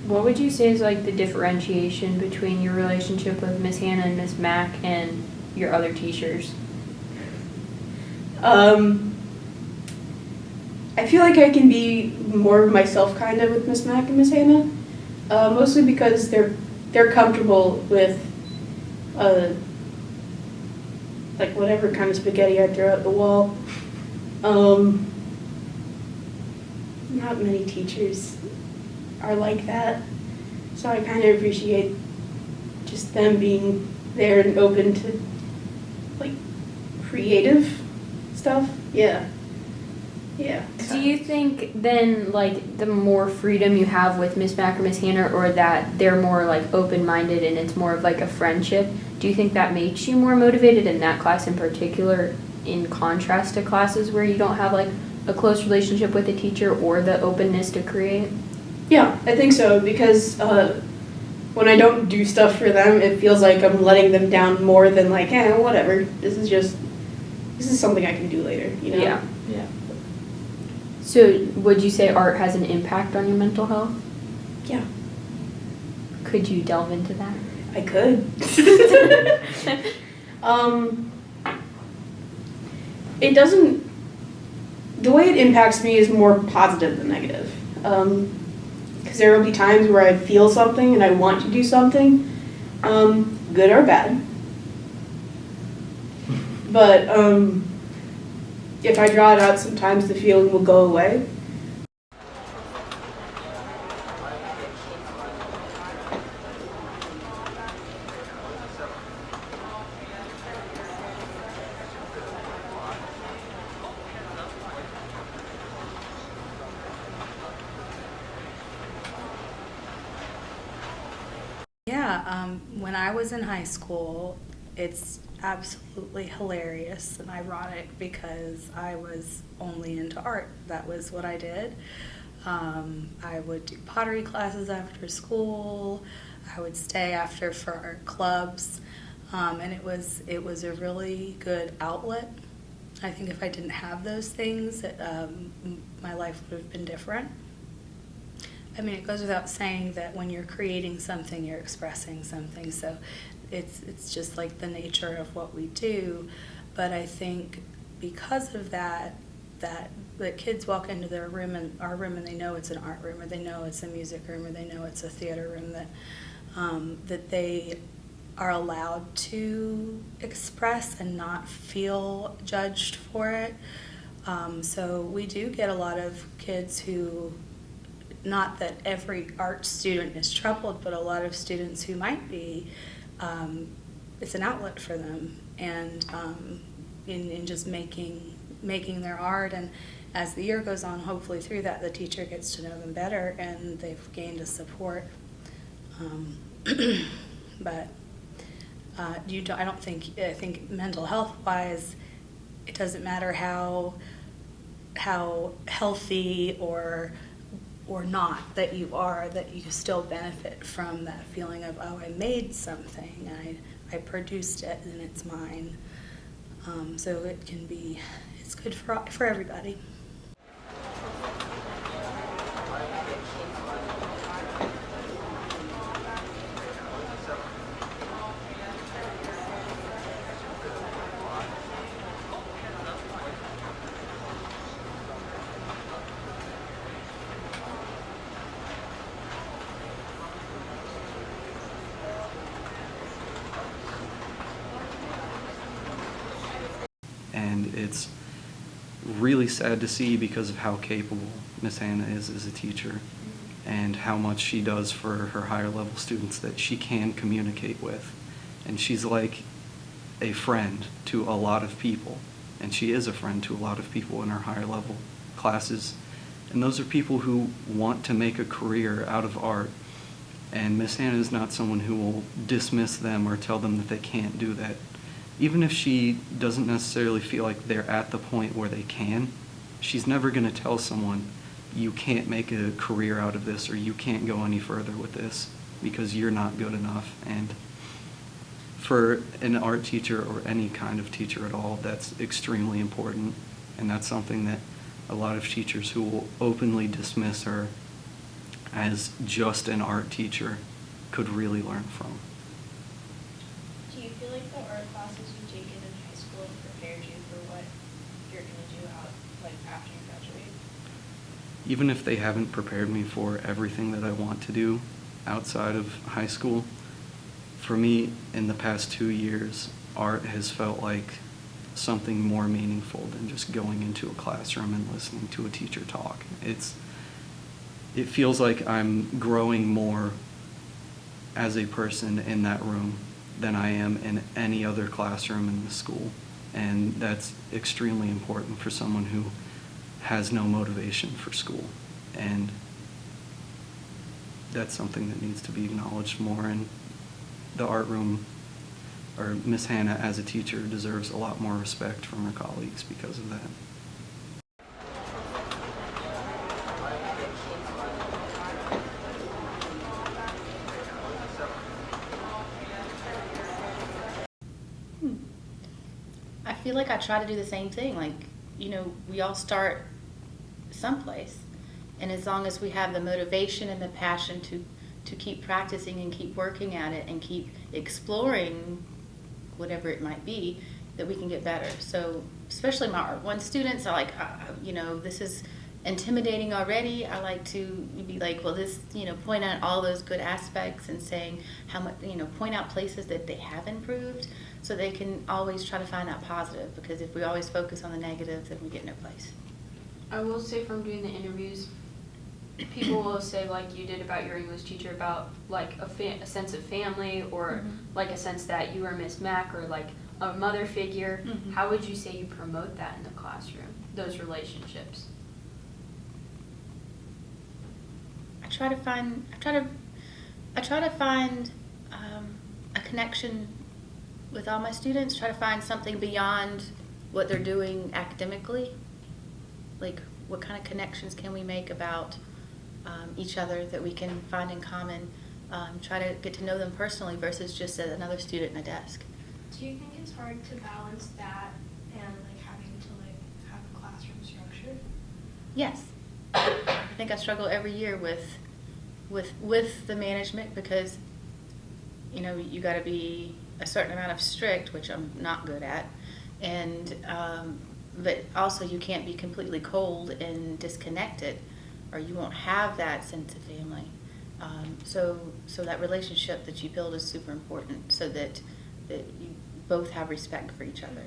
What would you say is like the differentiation between your relationship with Miss Hannah and Miss Mack and your other teachers? I feel like I can be more of myself kind of with Miss Mack and Miss Hannah, mostly because they're comfortable with like whatever kind of spaghetti I throw at the wall. Not many teachers are like that, so I kind of appreciate just them being there and open to like creative stuff. Yeah. Do you think then, like, the more freedom you have with Miss Mack or Miss Hannah, or that they're more like open-minded and it's more of like a friendship, do you think that makes you more motivated in that class in particular, in contrast to classes where you don't have like a close relationship with a teacher or the openness to create? Yeah, I think so, because when I don't do stuff for them, it feels like I'm letting them down more than like, whatever. This is something I can do later, you know? Yeah. So would you say art has an impact on your mental health? Yeah. Could you delve into that? I could. It doesn't, the way it impacts me is more positive than negative. Because there will be times where I feel something and I want to do something, good or bad. But if I draw it out, sometimes the feeling will go away. Yeah, when I was in high school, it's absolutely hilarious and ironic because I was only into art. That was what I did. I would do pottery classes after school. I would stay after for art clubs, and it was a really good outlet. I think if I didn't have those things, my life would have been different. I mean, it goes without saying that when you're creating something, you're expressing something. So it's just like the nature of what we do. But I think because of that the kids walk into our room, and they know it's an art room, or they know it's a music room, or they know it's a theater room, that they are allowed to express and not feel judged for it. So we do get a lot of kids who, not that every art student is troubled, but a lot of students who might be, it's an outlet for them, and in just making their art. And as the year goes on, hopefully through that, the teacher gets to know them better and they've gained a support. But I think mental health wise, it doesn't matter how healthy or not that you are, that you still benefit from that feeling of, oh, I made something, I produced it, and it's mine. So it's good for everybody. And it's really sad to see because of how capable Miss Hannah is as a teacher and how much she does for her higher level students that she can communicate with. And she's like a friend to a lot of people, and she is a friend to a lot of people in her higher level classes. And those are people who want to make a career out of art. And Miss Hannah is not someone who will dismiss them or tell them that they can't do that. Even if she doesn't necessarily feel like they're at the point where they can, she's never going to tell someone, you can't make a career out of this, or you can't go any further with this because you're not good enough. And for an art teacher or any kind of teacher at all, that's extremely important. And that's something that a lot of teachers who will openly dismiss her as just an art teacher could really learn from. Do you feel like the art classes you've taken in high school have prepared you for what you're going to do out, like after you graduate? Even if they haven't prepared me for everything that I want to do outside of high school, for me, in the past 2 years, art has felt like something more meaningful than just going into a classroom and listening to a teacher talk. It feels like I'm growing more as a person in that room than I am in any other classroom in the school. And that's extremely important for someone who has no motivation for school. And that's something that needs to be acknowledged more. And the art room, or Miss Hannah as a teacher, deserves a lot more respect from her colleagues because of that. I feel like I try to do the same thing. Like, you know, we all start someplace. And as long as we have the motivation and the passion to keep practicing and keep working at it and keep exploring whatever it might be, that we can get better. So especially my Art 1 students are like, you know, this is intimidating already. I like to be like, well, this, you know, point out all those good aspects and saying how much, you know, point out places that they have improved so they can always try to find that positive, because if we always focus on the negative, then we get no place. I will say from doing the interviews, people will say, like you did about your English teacher, about like a sense of family, or like a sense that you were Miss Mac, or like a mother figure. How would you say you promote that in the classroom, those relationships? I try to find a connection with all my students. Try to find something beyond what they're doing academically. Like, what kind of connections can we make about each other that we can find in common? Try to get to know them personally versus just as another student in a desk. Do you think it's hard to balance that and like having to like have a classroom structure? Yes. I think I struggle every year with the management, because, you know, you got to be a certain amount of strict, which I'm not good at, and but also you can't be completely cold and disconnected, or you won't have that sense of family. So that relationship that you build is super important, so that you both have respect for each other.